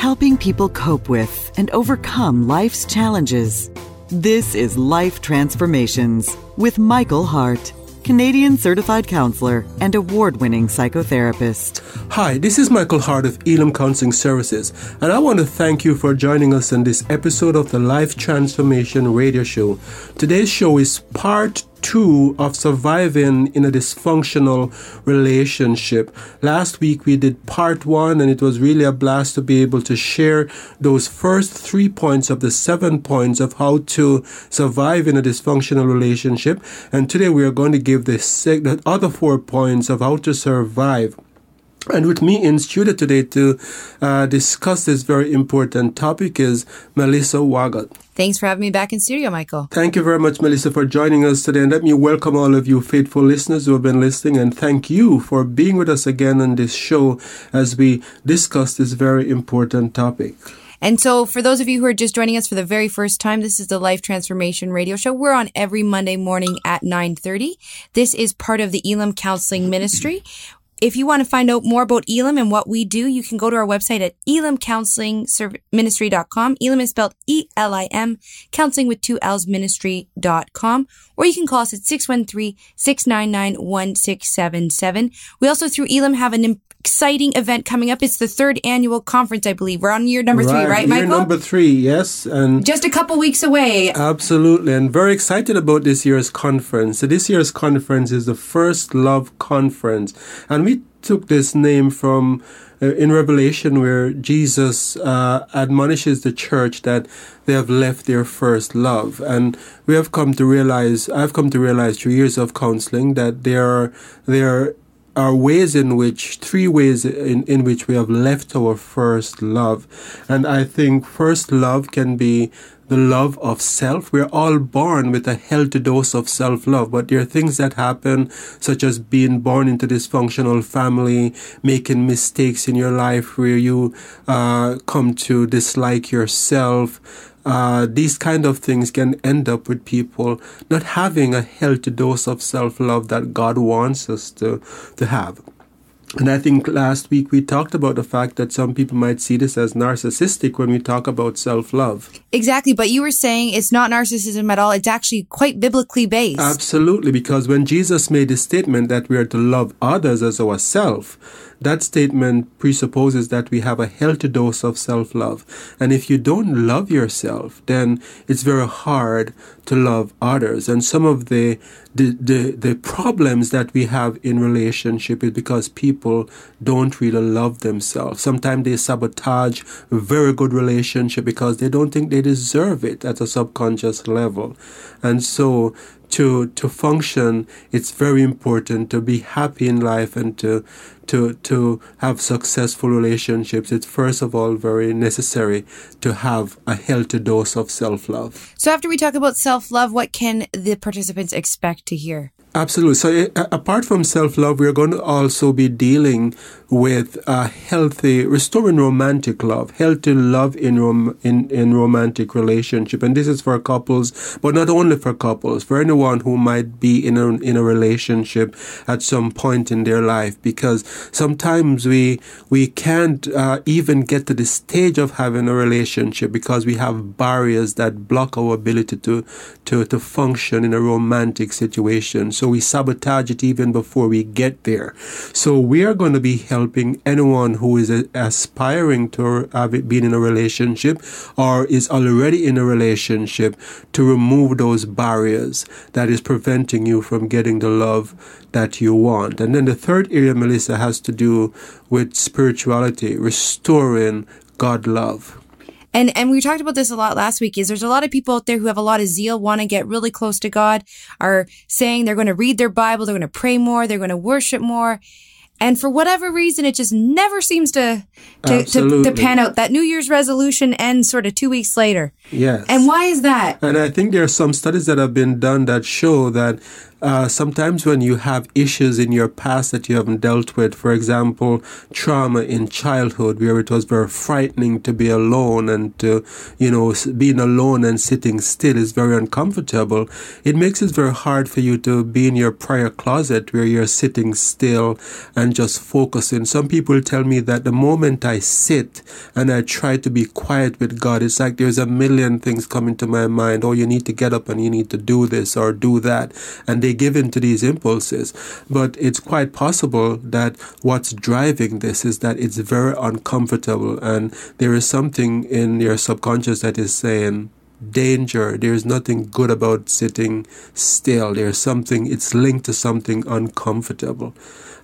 helping people cope with and overcome life's challenges. This is Life Transformations with Michael Hart, Canadian certified counselor and award-winning psychotherapist. Hi, this is Michael Hart of Elim Counselling Services, and I want to thank you for joining us in this episode of the Life Transformation Radio Show. Today's show is part 2 of surviving in a dysfunctional relationship. Last week we did part 1, and it was really a blast to be able to share those first 3 points of the 7 points of how to survive in a dysfunctional relationship. And today we are going to give the other 4 points of how to survive. And with me in studio today to discuss this very important topic is Melissa Wagat. Thanks for having me back in studio, Michael. Thank you very much, Melissa, for joining us today. And let me welcome all of you faithful listeners who have been listening. And thank you for being with us again on this show as we discuss this very important topic. And so for those of you who are just joining us for the very first time, this is the Life Transformation Radio Show. We're on every Monday morning at 9:30. This is part of the Elim Counseling Ministry. If you want to find out more about Elim and what we do, you can go to our website at elimcounselingministry.com. Elim is spelled E-L-I-M, counseling with 2 L's, ministry.com. Or you can call us at 613-699-1677. We also, through Elim, have an exciting event coming up. It's the 3rd annual conference, I believe. We're on year number 3, right, Michael? Year number 3, yes. And just a couple weeks away. Absolutely. And very excited about this year's conference. So this year's conference is the First Love Conference. And we took this name from in Revelation, where Jesus admonishes the church that they have left their first love. And I've come to realize through years of counseling that there are ways in which, 3 ways in which we have left our first love. And I think first love can be the love of self. We're all born with a healthy dose of self-love, but there are things that happen, such as being born into a dysfunctional family, making mistakes in your life where you come to dislike yourself. These kind of things can end up with people not having a healthy dose of self-love that God wants us to have. And I think last week we talked about the fact that some people might see this as narcissistic when we talk about self-love. Exactly, but you were saying it's not narcissism at all. It's actually quite biblically based. Absolutely, because when Jesus made the statement that we are to love others as ourselves, that statement presupposes that we have a healthy dose of self-love. And if you don't love yourself, then it's very hard to love others. And some of the problems that we have in relationship is because people don't really love themselves. Sometimes they sabotage a very good relationship because they don't think they deserve it at a subconscious level. And so to function, it's very important to be happy in life and to have successful relationships. It's first of all very necessary to have a healthy dose of self-love. So after we talk about self-love, what can the participants expect to hear? Absolutely. So apart from self-love, we're going to also be dealing with restoring romantic love, healthy love in romantic relationship. And this is for couples, but not only for couples, for anyone who might be in a relationship at some point in their life, because sometimes we can't even get to the stage of having a relationship because we have barriers that block our ability to function in a romantic situation. So we sabotage it even before we get there. So we are going to be helping anyone who is aspiring to being in a relationship or is already in a relationship to remove those barriers that is preventing you from getting the love that you want. And then the third area, Melissa, has to do with spirituality, restoring God love. And we talked about this a lot last week, is there's a lot of people out there who have a lot of zeal, want to get really close to God, are saying they're going to read their Bible, they're going to pray more, they're going to worship more. And for whatever reason, it just never seems to pan out. That New Year's resolution ends sort of 2 weeks later. Yes. And why is that? And I think there are some studies that have been done that show that sometimes when you have issues in your past that you haven't dealt with, for example, trauma in childhood where it was very frightening to be alone and to, being alone and sitting still is very uncomfortable. It makes it very hard for you to be in your prayer closet where you're sitting still and just focusing. Some people tell me that the moment I sit and I try to be quiet with God, it's like there's a million things coming to my mind. Oh, you need to get up and you need to do this or do that. And they give in to these impulses. But it's quite possible that what's driving this is that it's very uncomfortable and there is something in your subconscious that is saying, danger, there's nothing good about sitting still. There's something, it's linked to something uncomfortable.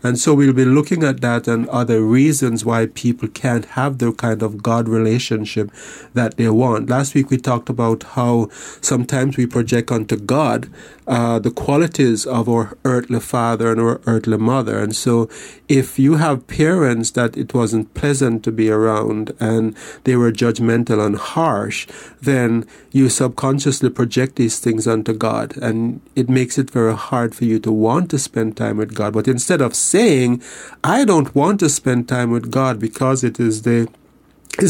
And so we'll be looking at that and other reasons why people can't have the kind of God relationship that they want. Last week we talked about how sometimes we project onto God the qualities of our earthly father and our earthly mother. And so if you have parents that it wasn't pleasant to be around and they were judgmental and harsh, then you subconsciously project these things onto God. And it makes it very hard for you to want to spend time with God. But instead of saying, I don't want to spend time with God because it's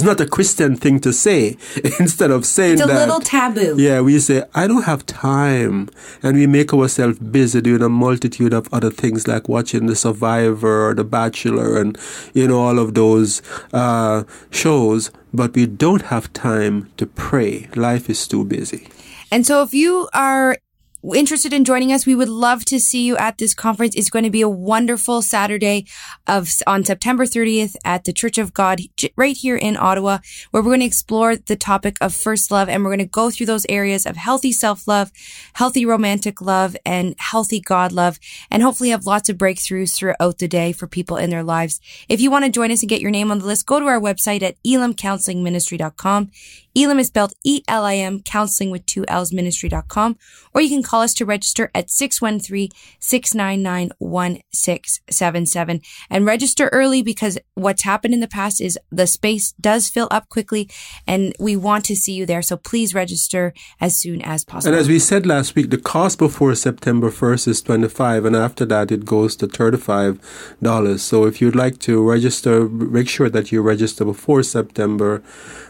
not a Christian thing to say. Instead of saying it's that. It's a little taboo. Yeah, we say, I don't have time. And we make ourselves busy doing a multitude of other things like watching The Survivor or The Bachelor and, all of those shows. But we don't have time to pray. Life is too busy. And so if you are interested in joining us, we would love to see you at this conference. It's going to be a wonderful Saturday on September 30th at the Church of God right here in Ottawa, where we're going to explore the topic of first love, and we're going to go through those areas of healthy self-love, healthy romantic love, and healthy God love, and hopefully have lots of breakthroughs throughout the day for people in their lives. If you want to join us and get your name on the list, go to our website at elimcounselingministry.com. Elim is spelled E-L-I-M, counseling with 2 L's, ministry.com, or you can call us to register at 613-699-1677 and register early, because what's happened in the past is the space does fill up quickly and we want to see you there. So please register as soon as possible. And as we said last week, the cost before September 1st is $25 and after that it goes to $35. So if you'd like to register, make sure that you register before September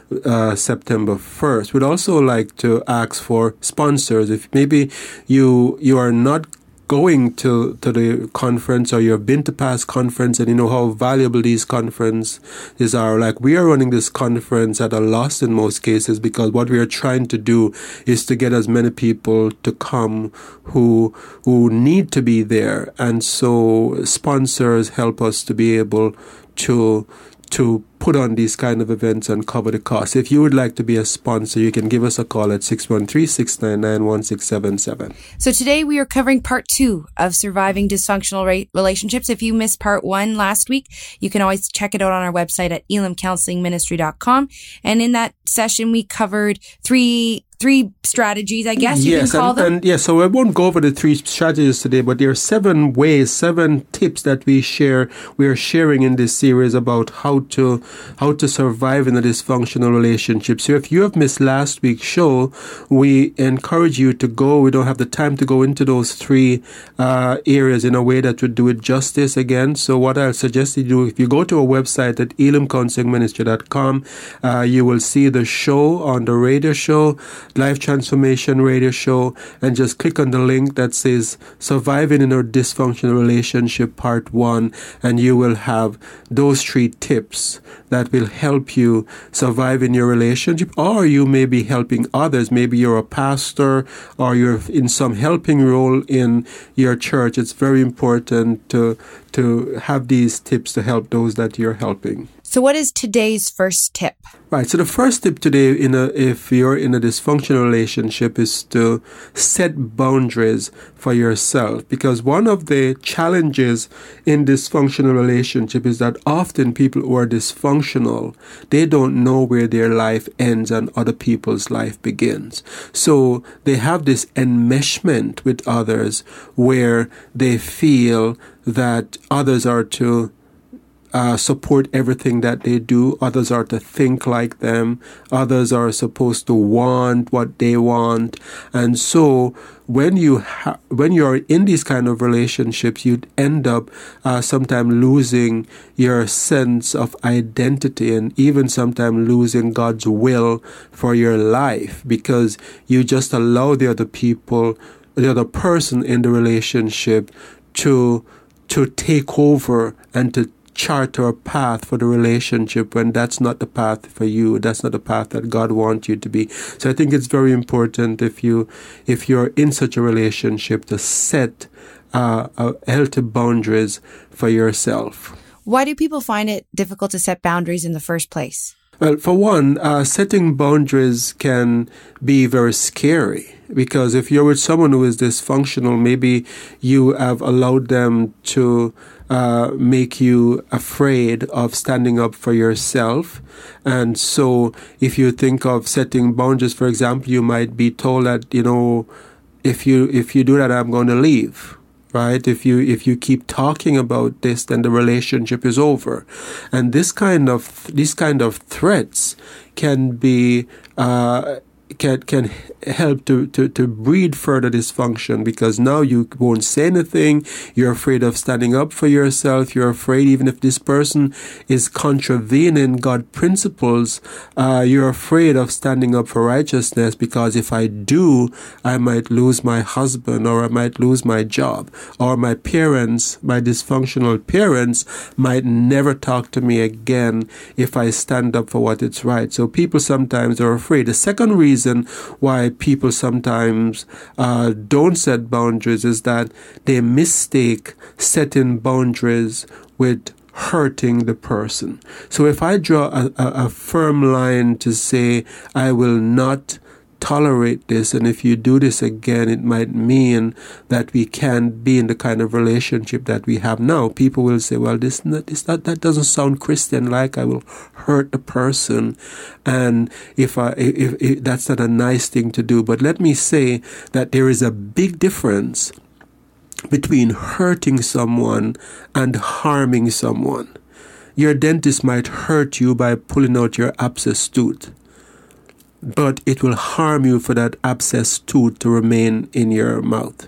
1st. We'd also like to ask for sponsors. If maybe you are not going to the conference, or you've been to past conference and you know how valuable these conferences are. Like, we are running this conference at a loss in most cases, because what we are trying to do is to get as many people to come who need to be there. And so sponsors help us to be able to put on these kind of events and cover the cost. If you would like to be a sponsor, you can give us a call at 613-699-1677. So today we are covering part 2 of surviving dysfunctional relationships. If you missed part 1 last week, you can always check it out on our website at elimcounselingministry.com. And in that session, we covered three strategies, I guess you can call them. So I won't go over the 3 strategies today, but there are 7 tips that we are sharing in this series about how to survive in a dysfunctional relationship. So if you have missed last week's show, we encourage you to go. We don't have the time to go into those 3 areas in a way that would do it justice again. So what I'll suggest you do, if you go to our website at elimcounselingministry.com, you will see the show on the radio show, Life Transformation Radio Show, and just click on the link that says Surviving in a Dysfunctional Relationship Part 1, and you will have those 3 tips that will help you survive in your relationship. Or you may be helping others. Maybe you're a pastor or you're in some helping role in your church. It's very important to have these tips to help those that you're helping. So what is today's first tip? Right. So the first tip today, if you're in a dysfunctional relationship, is to set boundaries for yourself. Because one of the challenges in dysfunctional relationship is that often people who are dysfunctional, they don't know where their life ends and other people's life begins. So they have this enmeshment with others where they feel that others are to support everything that they do. Others are to think like them. Others are supposed to want what they want. And so when you're in these kind of relationships, you'd end up sometimes losing your sense of identity, and even sometimes losing God's will for your life, because you just allow the other person in the relationship to take over and to charter a path for the relationship, when that's not the path for you. That's not the path that God wants you to be. So I think it's very important, if you're in such a relationship, to set healthy boundaries for yourself. Why do people find it difficult to set boundaries in the first place? Well, for one, setting boundaries can be very scary, because if you're with someone who is dysfunctional, maybe you have allowed them to make you afraid of standing up for yourself. And so if you think of setting boundaries, for example, you might be told that, if you do that, I'm going to leave. Right? If you keep talking about this, then the relationship is over. And these kind of threats can be can help to breed further dysfunction, because now you won't say anything. You're afraid of standing up for yourself. You're afraid, even if this person is contravening God's principles, you're afraid of standing up for righteousness, because if I do, I might lose my husband, or I might lose my job, or my parents, my dysfunctional parents, might never talk to me again if I stand up for what is right. So people sometimes are afraid. The second reason why people sometimes don't set boundaries is that they mistake setting boundaries with hurting the person. So if I draw a firm line to say, I will not tolerate this, and if you do this again, it might mean that we can't be in the kind of relationship that we have now. People will say, well, that doesn't sound Christian-like. I will hurt the person, and if that's not a nice thing to do. But let me say that there is a big difference between hurting someone and harming someone. Your dentist might hurt you by pulling out your abscess tooth, but it will harm you for that abscess tooth to remain in your mouth.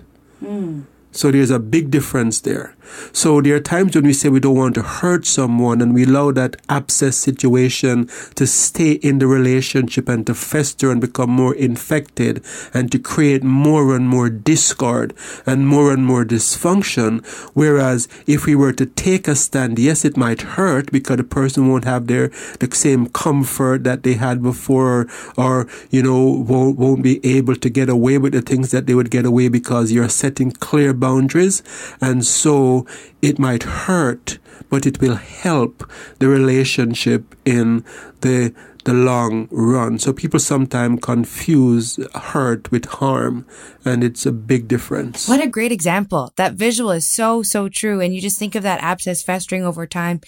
So there's a big difference there. So there are times when we say we don't want to hurt someone, and we allow that abscess situation to stay in the relationship and to fester and become more infected, and to create more and more discord and more dysfunction. Whereas if we were to take a stand, yes, it might hurt, because the person won't have the same comfort that they had before, or won't be able to get away with the things that they would get away, because you're setting clear boundaries. And so it might hurt, but it will help the relationship in the long run. So people sometimes confuse hurt with harm, and it's a big difference. What a great example. That visual is so true. And you just think of that abscess festering over time.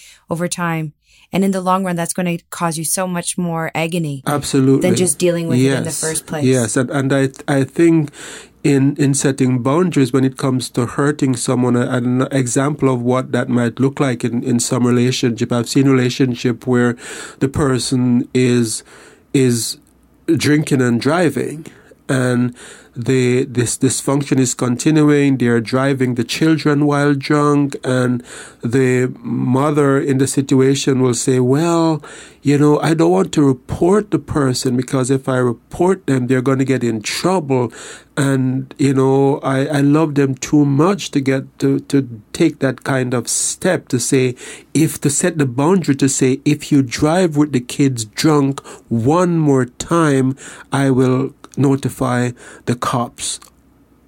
And in the long run, that's going to cause you so much more agony. Absolutely. Than just dealing with it in the first place. Yes. And I think in setting boundaries when it comes to hurting someone, an example of what that might look like in some relationship. I've seen a relationship where the person is drinking and driving, and this dysfunction is continuing. They're driving the children while drunk, and the mother in the situation will say, well, I don't want to report the person, because if I report them, they're going to get in trouble. And, I love them too much to get to take that kind of step to say, to set the boundary to say, if you drive with the kids drunk one more time, I will notify the cops,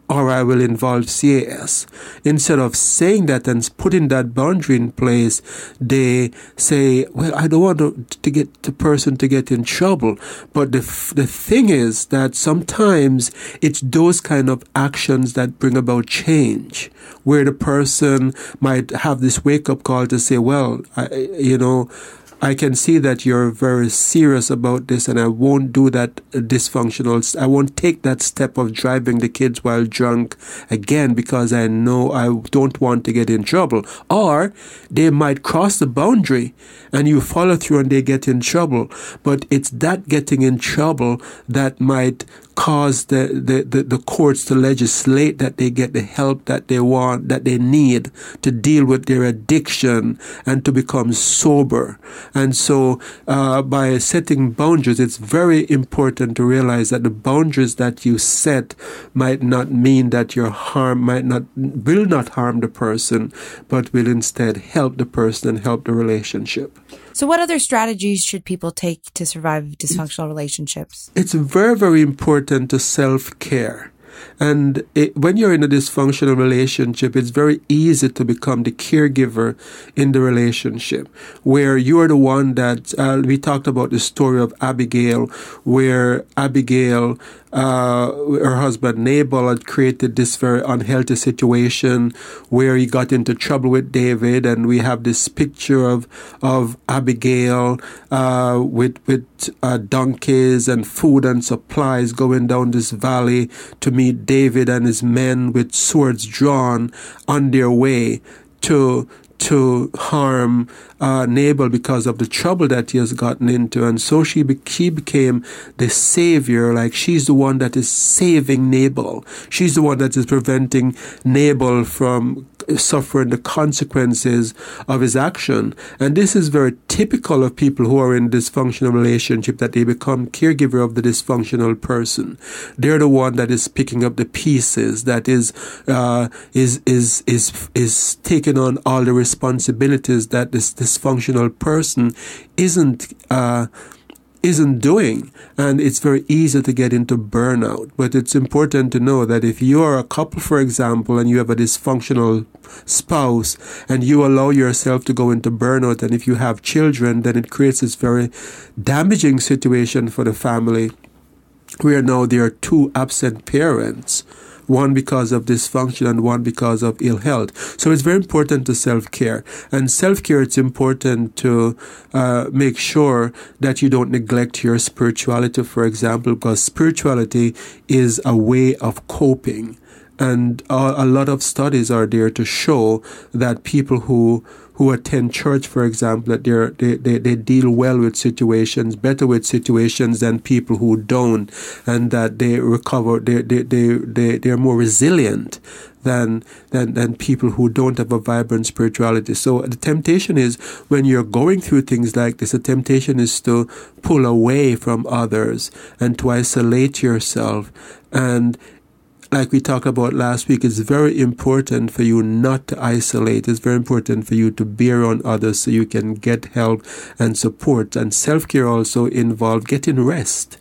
or I will involve CAS. Instead of saying that and putting that boundary in place, they say, well, I don't want to get the person to get in trouble. But the thing is that sometimes it's those kind of actions that bring about change, where the person might have this wake-up call to say, well, I can see that you're very serious about this, and I won't do that dysfunctional. I won't take that step of driving the kids while drunk again because I know I don't want to get in trouble. Or they might cross the boundary and you follow through and they get in trouble. But it's that getting in trouble that might cause the courts to legislate that they get the help that they want, that they need to deal with their addiction and to become sober. And so by setting boundaries, it's very important to realize that the boundaries that you set might not mean that will not harm the person, but will instead help the person and help the relationship. So what other strategies should people take to survive dysfunctional relationships? It's very, very important to self-care. And when you're in a dysfunctional relationship, it's very easy to become the caregiver in the relationship, where you're the one that, we talked about the story of Abigail, where Abigail, her husband Nabal had created this very unhealthy situation where he got into trouble with David, and we have this picture of Abigail with donkeys and food and supplies going down this valley to meet David and his men with swords drawn on their way to harm Nabal because of the trouble that he has gotten into. And so she became the savior, like she's the one that is saving Nabal. She's the one that is preventing Nabal from suffering the consequences of his action. And this is very typical of people who are in a dysfunctional relationship, that they become caregiver of the dysfunctional person. They're the one that is picking up the pieces, that is taking on all the responsibilities that this dysfunctional person isn't doing. And it's very easy to get into burnout. But it's important to know that if you are a couple, for example, and you have a dysfunctional spouse and you allow yourself to go into burnout, and if you have children, then it creates this very damaging situation for the family where now there are two absent parents, one because of dysfunction and one because of ill health. So it's very important to self-care. And self-care, it's important to make sure that you don't neglect your spirituality, for example, because spirituality is a way of coping. And a lot of studies are there to show that people who attend church, for example, that they deal well with situations, better with situations than people who don't, and that they recover, they're more resilient than people who don't have a vibrant spirituality. So the temptation is, when you're going through things like this, the temptation is to pull away from others and to isolate yourself. And like we talked about last week, it's very important for you not to isolate. It's very important for you to bear on others so you can get help and support. And self-care also involves getting rest.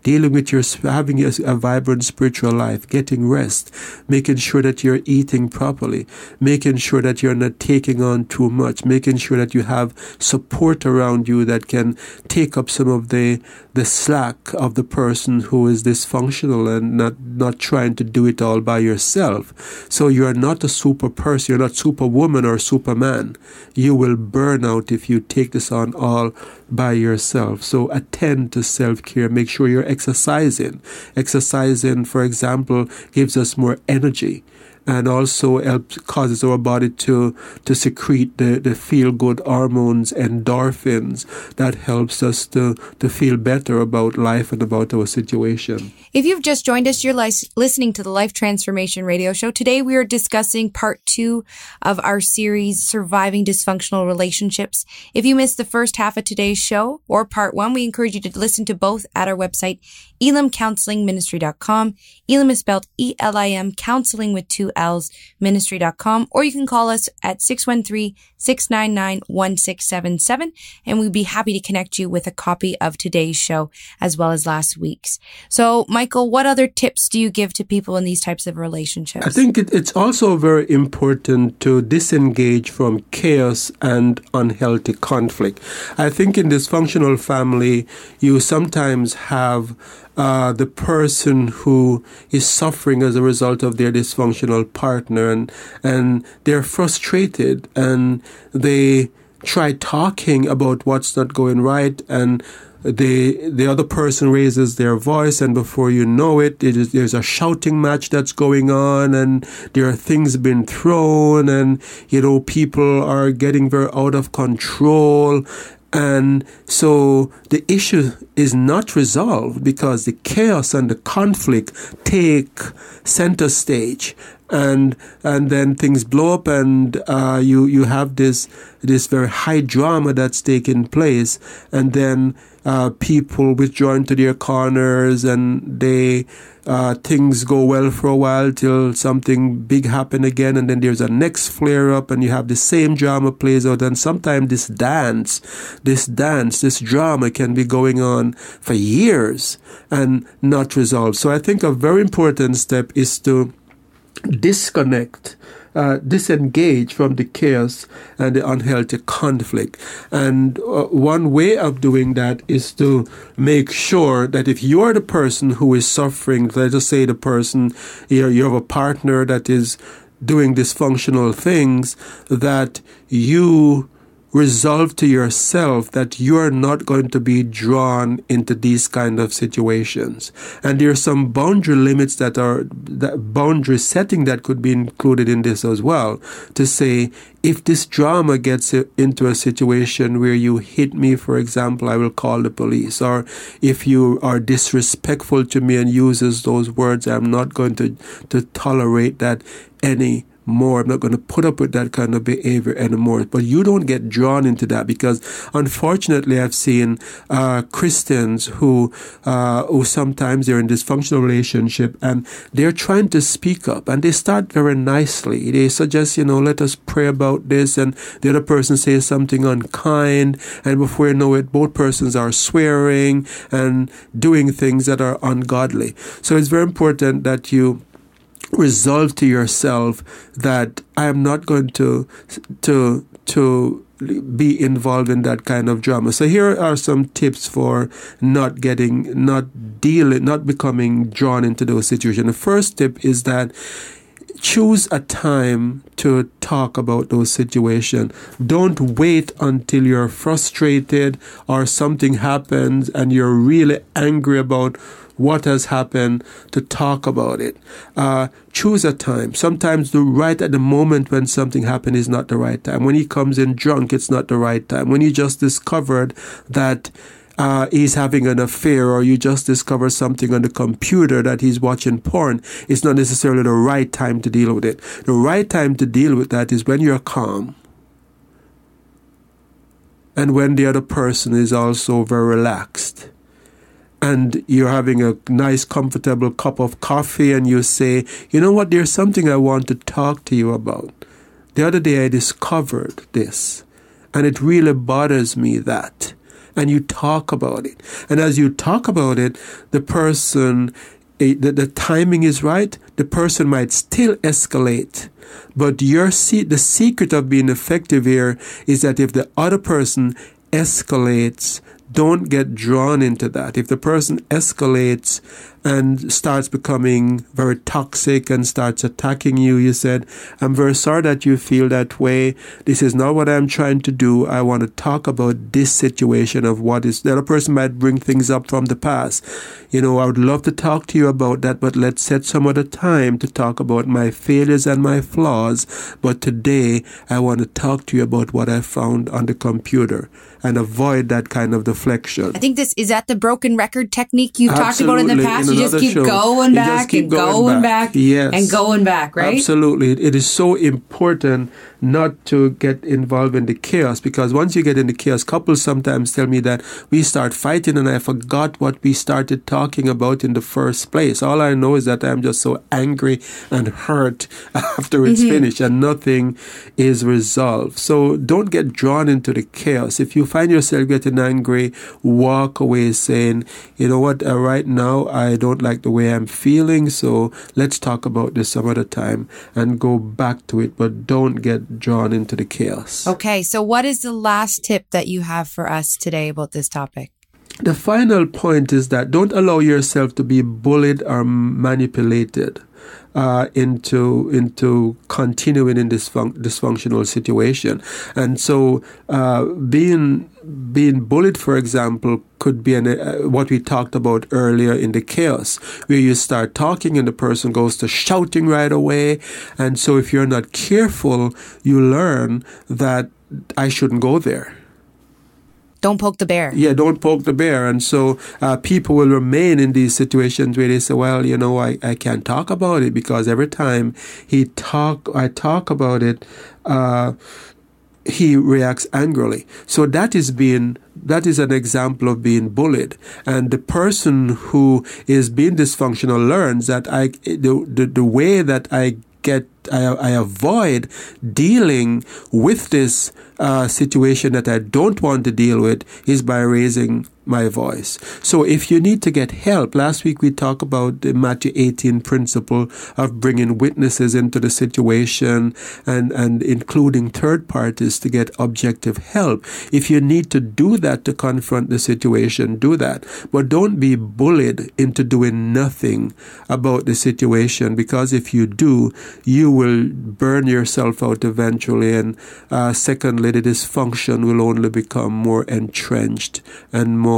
Dealing with having a vibrant spiritual life, getting rest, making sure that you're eating properly, making sure that you're not taking on too much, making sure that you have support around you that can take up some of the slack of the person who is dysfunctional, and not trying to do it all by yourself. So you're not a super person, you're not superwoman or superman. You will burn out if you take this on all by yourself. So attend to self-care. Make sure you're exercising. Exercising, for example, gives us more energy, and also causes our body to secrete the feel-good hormones, endorphins, that helps us to feel better about life and about our situation. If you've just joined us, you're listening to the Life Transformation Radio Show. Today we are discussing part 2 of our series, Surviving Dysfunctional Relationships. If you missed the first half of today's show, or part 1, we encourage you to listen to both at our website, elimcounselingministry.com. Elim is spelled E-L-I-M, counseling with 2 L's, ministry.com, or you can call us at 613-699-1677, and we'd be happy to connect you with a copy of today's show as well as last week's. So, Michael, what other tips do you give to people in these types of relationships? I think it's also very important to disengage from chaos and unhealthy conflict. I think in dysfunctional family, you sometimes have the person who is suffering as a result of their dysfunctional partner, and they're frustrated, and they try talking about what's not going right, and the other person raises their voice, and before you know it, there's a shouting match that's going on, and there are things being thrown, and people are getting very out of control. And so the issue is not resolved because the chaos and the conflict take center stage, and then things blow up, and you have this very high drama that's taking place, and then people withdraw into their corners, and things go well for a while till something big happen again, and then there's a next flare up, and you have the same drama plays out. And sometimes this drama can be going on for years and not resolved. So I think a very important step is to disengage from the chaos and the unhealthy conflict. And one way of doing that is to make sure that if you are the person who is suffering, let us say the person, you have a partner that is doing dysfunctional things, that you resolve to yourself that you are not going to be drawn into these kind of situations. And there are some boundary limits that boundary setting that could be included in this as well, to say, if this drama gets into a situation where you hit me, for example, I will call the police. Or if you are disrespectful to me and uses those words, I'm not going to tolerate that anymore. I'm not going to put up with that kind of behavior anymore. But you don't get drawn into that, because unfortunately I've seen Christians who sometimes they're in dysfunctional relationship, and they're trying to speak up, and they start very nicely. They suggest, let us pray about this, and the other person says something unkind, and before you know it, both persons are swearing and doing things that are ungodly. So it's very important that you resolve to yourself that I am not going to be involved in that kind of drama. So here are some tips for not becoming drawn into those situations. The first tip is that choose a time to talk about those situations. Don't wait until you're frustrated or something happens and you're really angry about what has happened to talk about it. Choose a time. Sometimes right at the moment when something happened is not the right time. When he comes in drunk, it's not the right time. When you just discovered that he's having an affair, or you just discover something on the computer that he's watching porn, it's not necessarily the right time to deal with it. The right time to deal with that is when you're calm, and when the other person is also very relaxed, and you're having a nice, comfortable cup of coffee, and you say, you know what, there's something I want to talk to you about. The other day I discovered this, and it really bothers me that. And you talk about it. And as you talk about it, the person, the timing is right. The person might still escalate. But the secret of being effective here is that if the other person escalates, don't get drawn into that. If the person escalates and starts becoming very toxic and starts attacking you, you said, I'm very sorry that you feel that way. This is not what I'm trying to do. I want to talk about this situation of what is. The other person might bring things up from the past. I would love to talk to you about that, but let's set some other time to talk about my failures and my flaws. But today, I want to talk to you about what I found on the computer, and avoid that kind of deflection. I think is that the broken record technique you've talked about in the past? You just keep going back and going back and going back, right? Absolutely. It is so important not to get involved in the chaos, because once you get in the chaos, couples sometimes tell me that we start fighting and I forgot what we started talking about in the first place. All I know is that I'm just so angry and hurt after it's finished, and nothing is resolved. So don't get drawn into the chaos. If you find yourself getting angry, walk away saying, you know what, right now I don't like the way I'm feeling, so let's talk about this some other time, and go back to it, but don't get drawn into the chaos. Okay, so what is the last tip that you have for us today about this topic? The final point is that don't allow yourself to be bullied or manipulated. into continuing in this dysfunctional situation. And so being bullied, for example, could be what we talked about earlier in the chaos, where you start talking and the person goes to shouting right away. And so if you're not careful, you learn that I shouldn't go there. Don't poke the bear. Yeah, don't poke the bear. And so people will remain in these situations where they say, well, I can't talk about it because every time I talk about it, he reacts angrily. So that is an example of being bullied. And the person who is being dysfunctional learns that the way that I avoid dealing with this situation that I don't want to deal with is by raising my voice. So if you need to get help, last week we talked about the Matthew 18 principle of bringing witnesses into the situation and including third parties to get objective help. If you need to do that to confront the situation, do that. But don't be bullied into doing nothing about the situation, because if you do, you will burn yourself out eventually. And secondly, the dysfunction will only become more entrenched and more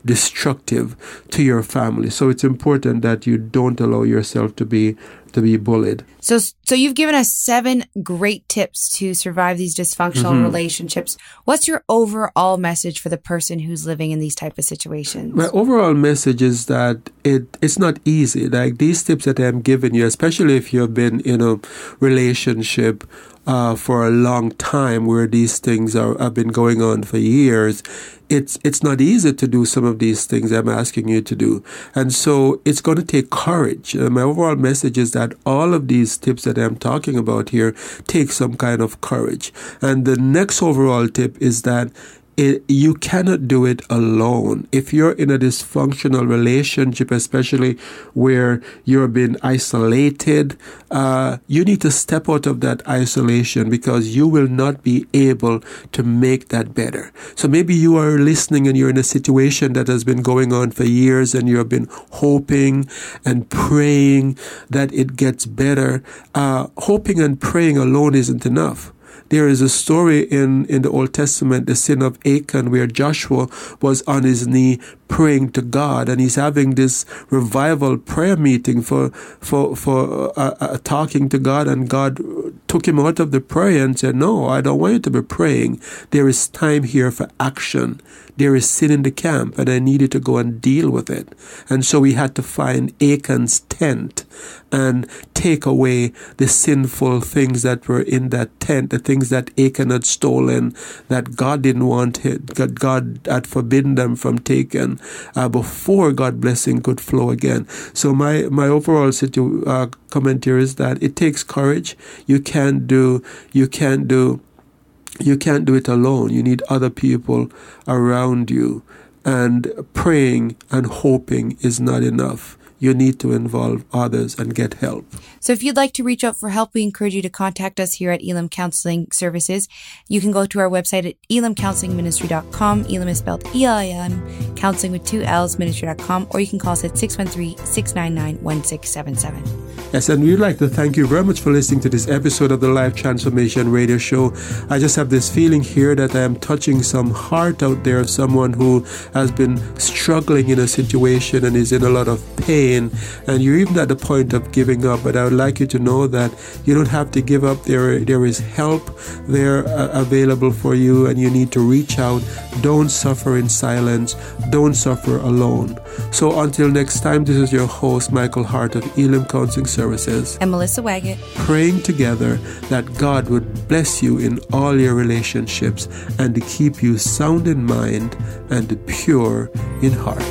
destructive to your family. So it's important that you don't allow yourself to be bullied. So you've given us 7 great tips to survive these dysfunctional relationships. What's your overall message for the person who's living in these type of situations? My overall message is that it's not easy. Like these tips that I'm giving you, especially if you've been in a relationship for a long time where these things have been going on for years, it's not easy to do some of these things I'm asking you to do. And so it's going to take courage. My overall message is that all of these tips that I'm talking about here take some kind of courage. And the next overall tip is that you cannot do it alone. If you're in a dysfunctional relationship, especially where you're being isolated, you need to step out of that isolation, because you will not be able to make that better. So maybe you are listening and you're in a situation that has been going on for years and you've been hoping and praying that it gets better. Hoping and praying alone isn't enough. There is a story in the Old Testament, the sin of Achan, where Joshua was on his knee praying to God, and he's having this revival prayer meeting for talking to God, and God took him out of the prayer and said, no, I don't want you to be praying. There is time here for action. There is sin in the camp, and I needed to go and deal with it. And so we had to find Achan's tent and take away the sinful things that were in that tent, the things that Achan had stolen, that God didn't want, that God had forbidden them from taking, before God's blessing could flow again. So my overall comment here is that it takes courage. You can't do it alone. You need other people around you. And praying and hoping is not enough. You need to involve others and get help. So if you'd like to reach out for help, we encourage you to contact us here at Elim Counseling Services. You can go to our website at elimcounselingministry.com. Elim is spelled E-L-I-M, counseling with 2 L's, ministry.com, or you can call us at 613-699-1677. Yes, and we'd like to thank you very much for listening to this episode of the Life Transformation Radio Show. I just have this feeling here that I am touching some heart out there of someone who has been struggling in a situation and is in a lot of pain, and you're even at the point of giving up. But I would like you to know that you don't have to give up. There is help there available for you, and you need to reach out. Don't suffer in silence. Don't suffer alone. So until next time, this is your host, Michael Hart of Elim Counseling Services, and Melissa Waggett, praying together that God would bless you in all your relationships and to keep you sound in mind and pure in heart.